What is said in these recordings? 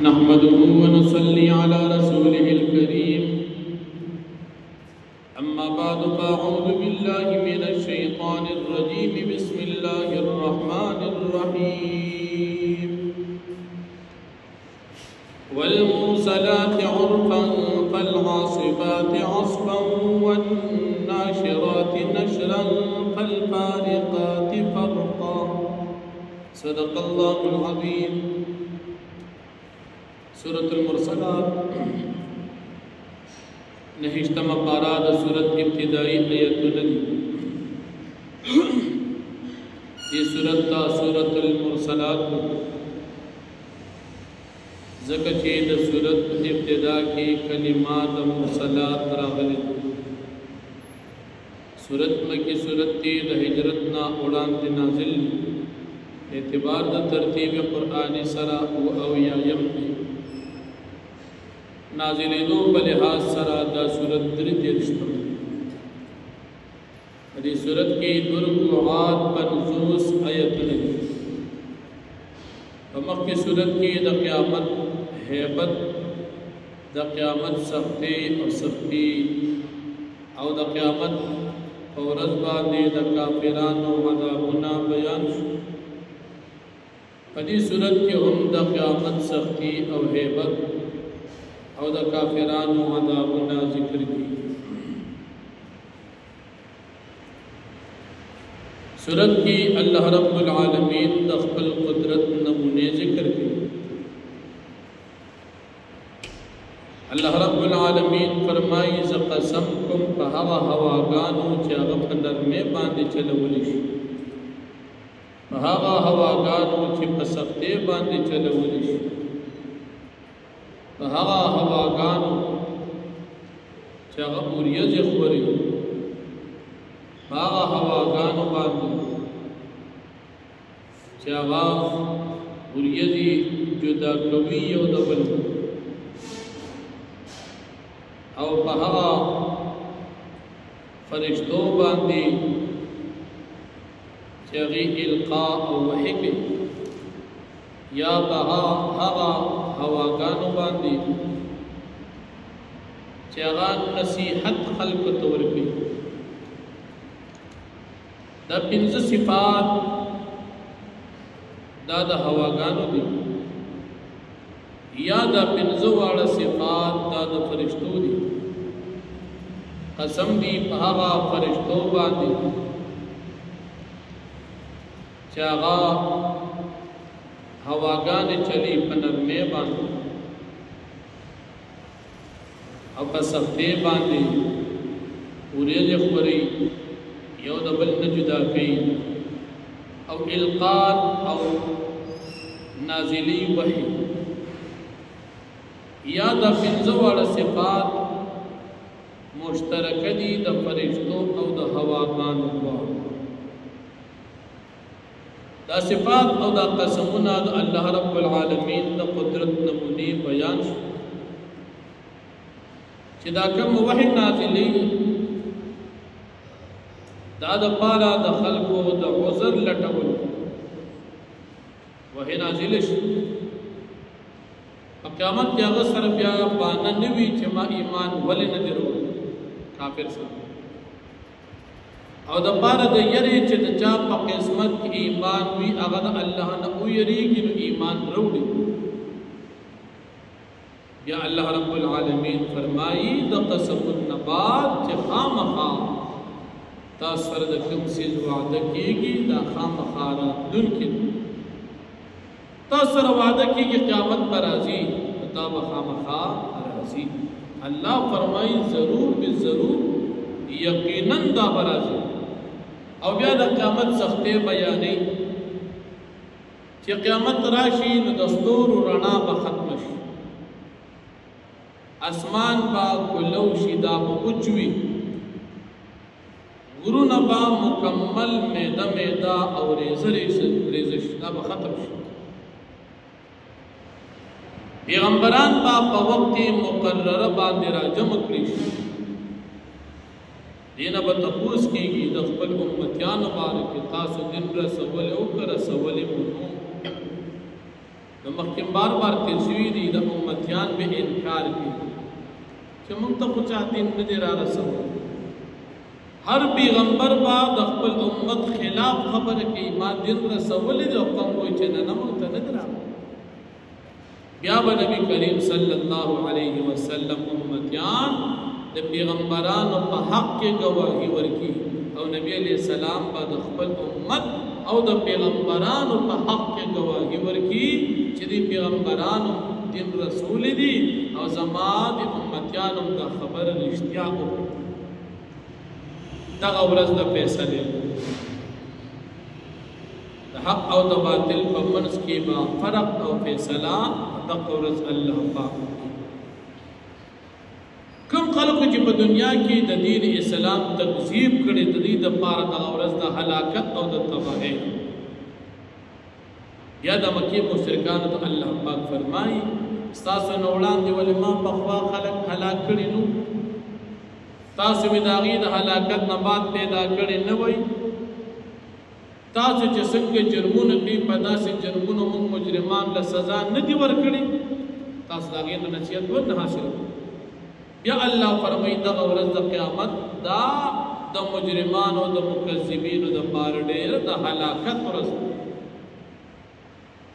نحمده ونصلي على رسوله الكريم أما بعد فأعوذ بالله من الشيطان الرجيم بسم الله الرحمن الرحيم والمرسلات عرفا فالعاصفات عصفا والناشرات نشرا فالفارقات فرقا صدق الله العظيم. سورة المرسلات نهشتم پارا دا سورت ابتدائی آیتون یہ سورت تا سورت المرسلات ذکر چی دا سورت ابتدا کی کلمات مرسلات راغلی سورت مکی سورت تی دا ہجرتنا اڑان دی نازل اعتبار دا ترتیب قرآنی سرا و اویایم دی نازلینو بلحاظ سرا دا سورت درجرشتم دی سورت کی درگوعات پنزوس آیتن ومخ کی سورت کی دا قیامت حیبت دا قیامت سختی اور سختی او دا قیامت فورز باندی دا کافران و عذابنا بیان شو دی سورت کی ہم دا قیامت سختی او حیبت او دا کافران و عذابنا ذکر کی سورت کی اللہ رب العالمین دخل قدرت نمونے ذکر کی اللہ رب العالمین فرمائی ز قسم کم پا ہوا ہواگانو چاگا پندر میں باندے چلولیش پا ہوا ہواگانو چی پسختے باندے چلولیش پا ہوا ہواگانو چاگا اوریز خوری پا ہوا ہواگانو باندے چاگا اوریزی جدا کوی یو دبل او پا ہوا فرشتو باندے چاگی القاء او وحی کے یا پا ہوا ہواگانو باندے چاگان نصیحت خلق طور کی دا پنز صفات دا ہواگانو دی یا دا پنزو والا صفات دا فرشتو دی قسم دی پہاوا فرشتو باندی چاگا ہواگان چلی پنرمے باندی او پسختے باندی اوریج خوری یو دبل نجدا کئی او القات او نازلی وحی یا دا پنزو والا صفات مشترک دی دا فرشتو او دا ہواگان ہوا دا صفات او دا قسمنا دا اللہ رب العالمین دا قدرت نمونی بیان شو چی دا کم وحی نازلی دا دا پارا دا خلقو دا عذر لٹول وحی نازلش قیامت کی اغسر بیا بانا نوی چی ما ایمان ولی ندرو کافر سا او دا پارا دا یری چی دا چا پا قسمت کی ایمان وی اغد اللہ نو یریگی نو ایمان روڑی یا اللہ رب العالمین فرمائی دا قسم النبات چی خام خام تا سر دا کم سیز وعدہ کیگی دا خام خارات دن کی تا سر وعدہ کیگی قیامت پر آزی تا خام خام رازی اللہ فرمائی ضرور بالضرور یقیناً دا برازی او بیا دا قیامت سختے بیانی چی قیامت راشی نو دستور و رنا با ختمش اسمان با کلو شیدہ با اچوی گرون با مکمل میدہ میدہ او ریزش دا با ختم شد پیغمبران با پا وقت مقرر باندې را جمع کړي دینا به تپوس کېږي د خپل امتیانو باره کې تاسو دین رسول او که رسولې مو نو مخکې بار بار تیر شوي دي د امتیان به انکار کوي چې موږ ته خو چا دین نه دی را رسولی. هر پیغمبر به د خپل امت خلاف خبره کوي ما دین رسولی دی او قوم وایي چې نه موږ ته نه دی راغلی. بیا به نبی کریم صلی الله علیه وسلم امتیان د پیغمبرانو په حق کې ګواهي ورکړي او نبی علیہ السلام به د خپل امت او د پیغمبرانو په حق کې ګواهي ورکړي چې د پیغمبرانو دین رسول دي او زما د امتیانو دا خبره رښتیا وکړي. دغه ورځ د فیصلې د حق او د باطل په منځ کې به فرق او فیصله دغه ورځ الله پاک کوم خلکو چې په دنیا کې د دین اسلام تکذیب کړي د دې دپاره دغه ورځ د هلاکت او د تباهۍ یا د مکې مشرکانو ته الله پاک فرمایي ستاسو نه وړاندې ولې ما پخوا خلک هلاک کړي نو تاسو مې د هغې د هلاکت نه بعد پیدا کړي نه وئ تاسو چې څنګه جرمونه کوي په داسې جرمونو موږ مجرمان له سزا نه دي ورکړي تاسو د هغې نه نصیحت ونه حاصل بیا الله فرمایي دغه ورځ د قیامت دا د مجرمانو د مکذبینو دپاره ډېره د هلاکت ورځ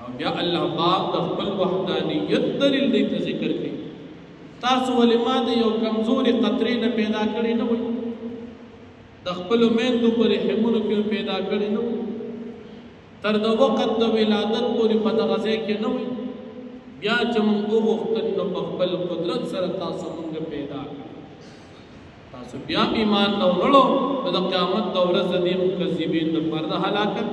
او بیا الله پاک د خپل وحدانیت دلیل دی ته ذکر کوي تاسو ولې ما د یو کمزورې قطرې نه پیدا کړي نه وئ د خپلو میندو په رحمونو کې پیدا کړي نه وئ تر د وخت د ولادت پورې په دغه ځای کې نه وئ بیا چې موږ وغوښتل نو په خپل قدرت سره تاسو موږ پیدا کړو تاسو بیا ایمان نه وړلو نو د قیامت د ورځ د دې مکذبین دپاره د هلاکت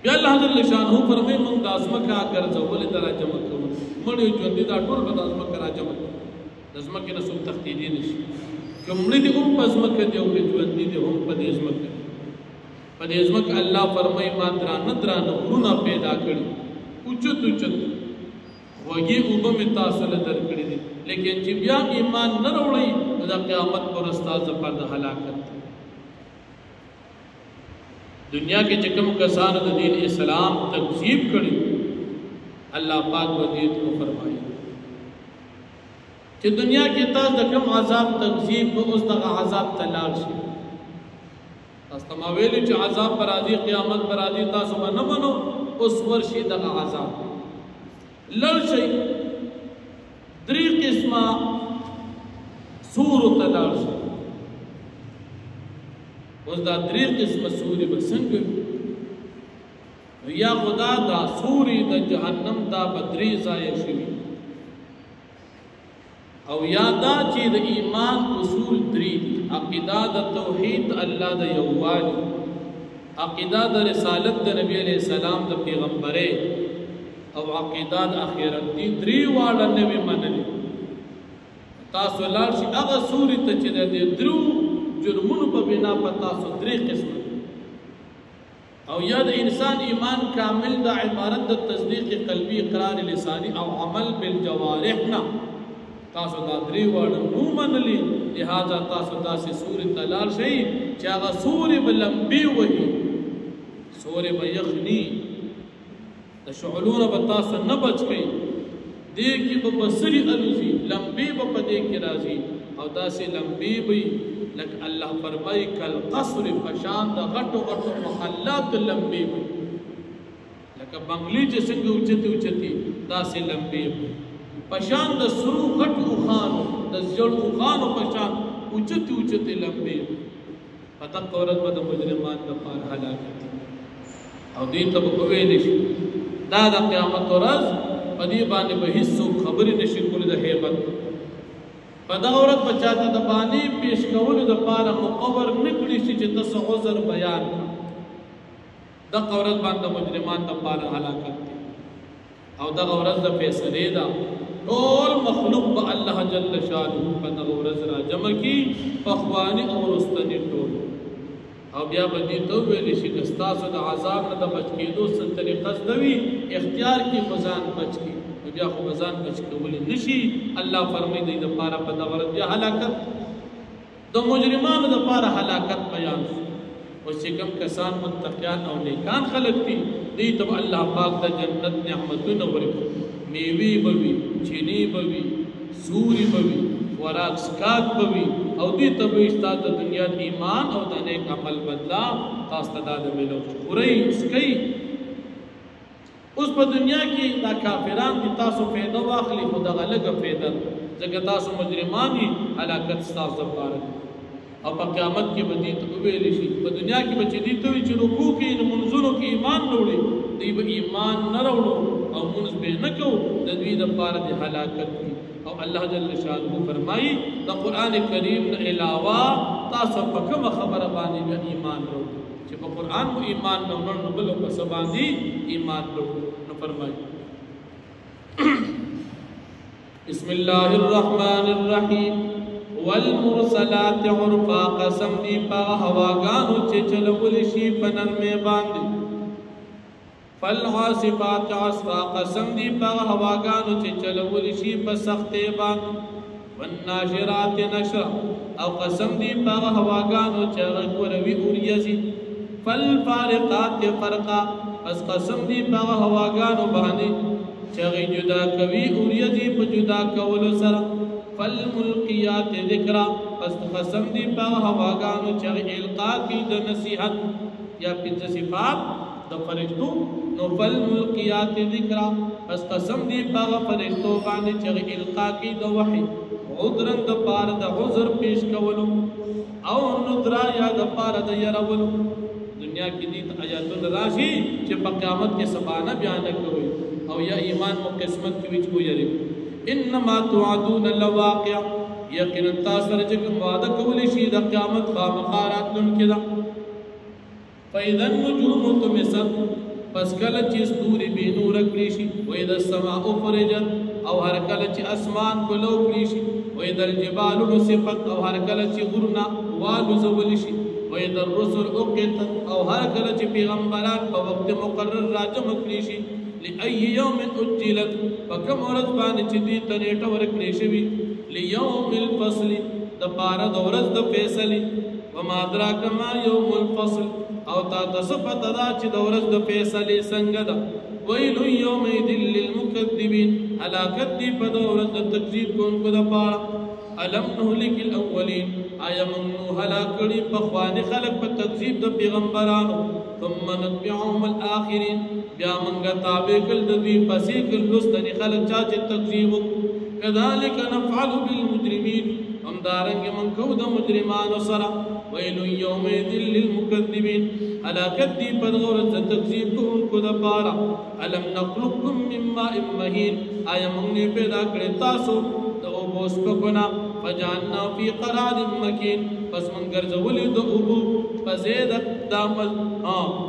بیا الله جل شانه فرمایي موږ د ځمکه ګرځولې ته راجمع کوو مړي ژوندي دا ټول به د ځمکه راجمع کوو د ځمکې نه څوک تښتېدی نه شي که مړي دي هم په ځمکه دي او که ژوندي دي هم په دې ځمکه په دې ځمکه الله فرمایي ما درانه درانه غرونه پیدا کړي اوچت اوچت وږي اوبه مې تاسو له درکړي دي لیکن چې بیا ایمان نه راوړئ نو د قیامت پر ورځ تاسو دپاره د هلاکت دنیا کې چې کوم کسانو د دین اسلام تکذیب کړي الله پاک به دې کو فرمایي چې دنیا کې تاسو د کوم عذاب تکذیب به اوس دغه عذاب ته لاړ شي تاسو ته ما ویلي چې عذاب به راځي قیامت به راځي تاسو به نه منو اوس ورشي دغه عذاب لړ شئ درې قسمه سورو ته لاړ شئ اوس دا درې قسمه سوري به څنګه وي یا خدا دا سوري د جهنم دا به درې ځایه شوي او یا دا چې د ایمان اصول درې دي عقیده د توحید الله د یووالي عقیده د رسالت د نبی علیہ السلام د پیغمبرۍ او عقیده د آخرت دي درې واړه نه وي منلي تاسو لاړ شئ هغه سوري ته چې د دې درو جرمونو په بنا په تاسو درې قسمه او یا د انسان ایمان کامل د عبارت د تصدیق قلبي اقرار لسانی او عمل بالجوارح نه تاسو دا درې واړه نو منلي لہذا تاسو داسې سورې ته لاړ شئ چې هغه سورې به لمبې وهي سورې به یخني د شعلونه به تاسو نه بچ کوئ دې کې به بصري الوزي لمبې به په دې کې راځي او داسې لمبې به لکه الله فرمایي کالقصر په شان د غټو غټو محلاتو لمبې به لکه بنګلې چې څنګه اوچتې اوچتې داسې لمبې به په شان د سرو غټو اوښانو د زیړو اوښانو په شان اوچتې اوچتې لمبې په دغه ورځ به د مجرمانو لپاره هلاکت او دې ته به ویلی شي دا د قیامت ورځ په دې باندې به هېڅوک خبرې نشي کولی د هیبت په دغه ورځ به چاته د بانې پیش کولو دپاره مقور نه کړي شي چې ته څه عذر بیان کړه دغه ورځ باندې مجرمان دپاره هلاکت دی او دغه ورځ د فیصلې ده ټول مخلوق به الله جل شانه په دغه ورځ راجمع کړي پخواني او وروستني ټول او بیا به دې ته وویلی شي که ستاسو د عذاب نه د بچ کېدو څه طریقه زده وي اختیار کړي خو ځان بچ کړي نو بیا خو به ځان بچ کولی نه شي الله فرمایي دوی دپاره په دغه ورځ بیا هلاکت د مجرمانو دپاره هلاکت بیان شو او چې کوم کسان متقیان او نیکان خلق دي دوی ته الله پاک د جنت نعمتونه ورکړي میوې به وي چینی به وي سوري به وي خوراک سکات به وي او دوی ته به ستا د دنیا ایمان او د نیک عمل بدلا تاسو ته دا د ملو خورئ سکئ اوس په دنیا کې دا کافران دي تاسو پیدا واخلي خو دغه لږه پیدا ځکه تاسو مجرمان یې هلاکت ستاسو دپاره او په قیامت کې به دې ته وویلی شي په دنیا کې به چې دې ته وي چې رکوع کې لمونځونو کې ایمان نه وړي دوی به ایمان نه راوړو او مونځ به نه کوو د دوی دپاره د هلاکت وي او الله جل شانه فرمایي د قرآن کریم نه علاوه تاسو په کومه خبره باندې بیا ایمان راوړو چې په قرآن مو ایمان نه وړو نو بل په څه باندې ایمان راوړو نو فرمایي بسم الله الرحمن الرحیم والمرسلات عرفا قسم دی پا هواگانو چه چلول شی پنرمے باندی فالعاصفات عصفا قسم دی پا هواگانو چه چلول شی پا سختے باندی والناشرات نشرا او قسم دی پا هواگانو چه غکوروی اوریزی فالفارقات فرقا پس قسم دی پا هواگانو باندی چه غی جدا کوي اوریزی پا جدا کولو سرا فالملقیات ذکرا پس قسم دی پا هواگانو چه القا کی د نصیحت یا پنځه صفات د فرشتو نو فالملقیات ذکرا پس قسم دی پا فرشتو باندې چه القا کی د وحی عذرن د پار د عذر پیش کولو او نذرا یا د پار د يرولو دنیا کې دي آیاتونه راشي چې په قیامت کې سبانه بیان کوي او یا ایمان او قسمت کې وچ ویری انما توعدون لواقع یقینا تاسو سره چې وعده کولی شي د قیامت خامخارات لنکې ده فاذا النجوم تمست پس کله چې ستوري به نور کړی شي واذا السماء فرجت او هر کله چې اسمان کولو کړی شي واذا الجبال نصفت او هر کله چې غرونه والو زول شي واذا الرسل اقتت او هر کله چې پیغمبران په وخت مقرر راجم کړی شي لأي يوم أجلت فكم ورځ باندې چې دې ته نیټه ورکړې شوي ليوم الفصل د پاره د ورځ د فیصلې وما ادراک ما يوم الفصل او تا ته پته ده چې د ورځ د فیصلې څنګه ده ويل يومئذ للمكذبين هلاکت دې په د ورځ د تکذیب کوونکو دپاره الم نهلك الاولين آیا موږ نو هلاک کړي پخواني خلک په تکذیب د پیغمبرانو ثم نتبعهم الاخرين بیا منگا تابع کل دوی پسی کل رستنی خلق چاچے تقزیبو کذالک نفعل بالمجرمین ہم دارنگ من کو دا مجرمان سرا ویلو یوم دل للمکذبین حلاکت دی پدغورت تقزیب کو ان کو دا پارا علم نخلقکم من ماء مہین آیا منگ نے پیدا کرے تاسو دا اوبوس پکنا فجاننا فی قرار مکین پس من گرزولی دا اوبو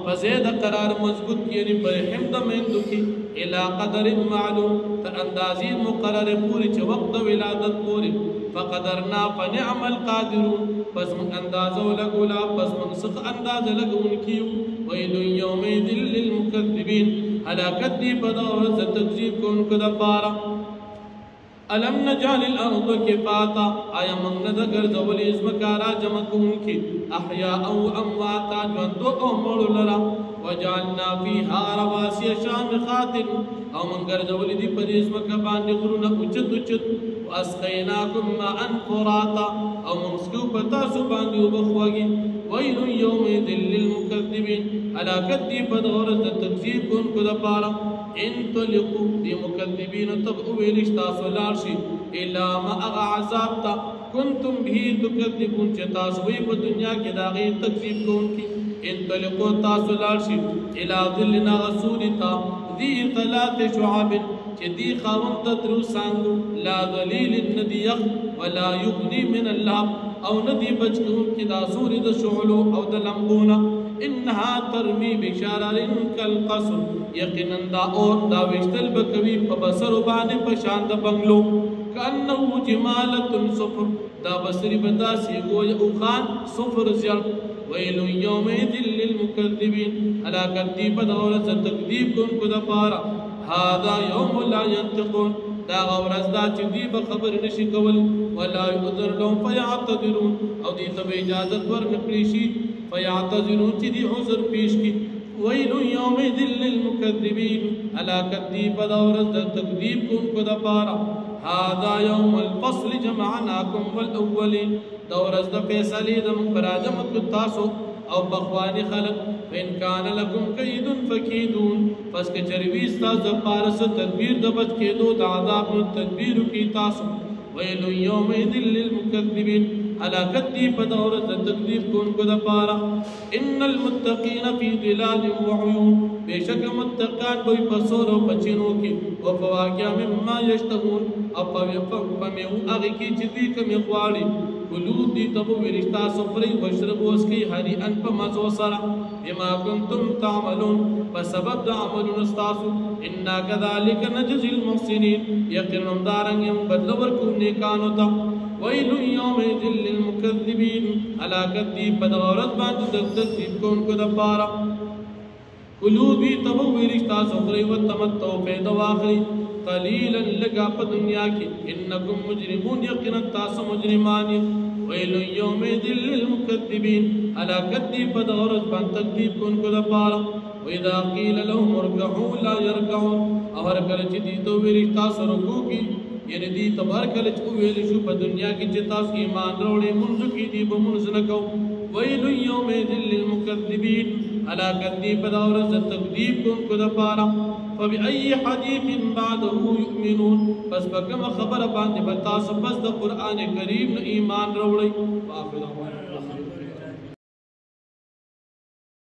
فزید قرار مضبوط یعنی پر حمد مندو کی الى قدر معلوم تا اندازی مقرر پوری چه وقت ولادت پوری فقدرنا فنعم القادرون پس من اندازو لگولا پس من سخ انداز لگون کیو ویلو یومید للمکذبین حلاکت دی بدورت تکذیب کن کدا پارا الم نجعل الارض کفاتا آیا من ندا گرزولی ازمکارا جمع کون کی احیاء او امواتا جوندو او مولو لرا وجعلنا فيها رواسي شامخات او من گرزولی دی پر ازمکا باندی غرونا اچت اچت واسقیناکم ماء فراتا او منسکو پتاسو باندی وبخواگی ویل یومئذ للمکذبین حلاکت دی بدغورت تکذیب کن کدا پارا انطلقوا دی مکذبین تب اویلشتاسو لارشی الا ما اغا عذابتا کنتم بھی تکذبون چه تاسوی پا دنیا کی داغی تکذیب کون کی انطلقوا تاسو لارشی الى ظلنا غسولتا ذی ثلاث شعب چه دی خاون تدرو سانگو لا ظلیل ندی یخ ولا یغنی من اللہب او ندی بچکون کی دا سوری دا شعلو او دا لمبونا انها ترمی بشارر کالقصر یقینا دا اور دا وشتل بکوی پا بسر بانے پشان دا بنگلو کانو جمالت صفر دا بسری بدا سی گوی اوخان صفر زیر ویلو یومئذ للمکذبین حلاکت دی بدورت تکذیب کن کو دا پارا هذا یوم لا ینتقون دا غورز دا چی دی بخبر نشی کول ولا یعذر لهم فیعتذرون او دی تب اجازت ور نکلیشی فیعتذرون چې دی عذر پیش کی ویل یومئذ للمکذبین هلاکت دی په ورځ د تکذیب کوونکو دپاره هذا یوم الفصل جمعناکم والاولین دا ورځ د فیصلې د موږ به راجمع کړو تاسو او بخوانی خلق فإن كان لكم كيد فكيدون پس که چروي ستاسو دپاره څه تدبیر د بچ کېدو د عذاب نو تدبیر وکړي تاسو ویل یومئذ للمکذبین هلاکت دی په دغه ورځ د تکذیب کوونکو دپاره ان المتقین فی ظلال وعیون بېشکه متقان به وي په سور او په چینو کې او فواکه مما یشتهون او په میوو هغې کې چې دوی کومې غواړي کلو دی تبو ورشتہ سفری وشربو اسکی حریئن پا مزو سرا بما کنتم تعملون فسبب دا عملون استاسو انا کذالک نجزی المحسنین یقین امدارنگیم بدلور کو نیکانو تا ویل یومئذ للمکذبین علاقت دی بدغورت باند تکذیب کون کو دپارا کلو دی تبو ورشتہ سفری و تمتو پید واخری قلیلا لگا پا دنیا کی انکم مجرمون یقینا تاس مجرمانی ویل یومئذ للمکذبین ہلاکت دی پا دغورت بان تکذیب کن کو دپارا وَإِذَا قِيلَ لَهُمُ ارْكَعُوا لَا يَرْكَعُونَ اور کلچ دی تو ورشتہ سرکو کی یعنی دی تبار کلچ اویل شو پا دنیا کی چتاس ایمان روڑے منزو کی دی بمنز نکو ویل یومئذ للمکذبین ہلاکت دی پا دغورت تکذیب کن کو دپارا فبأي حديث بعده يؤمنون پس بکم خبر باندې بتاسو پس د قران کریم ایمان وروړي واخر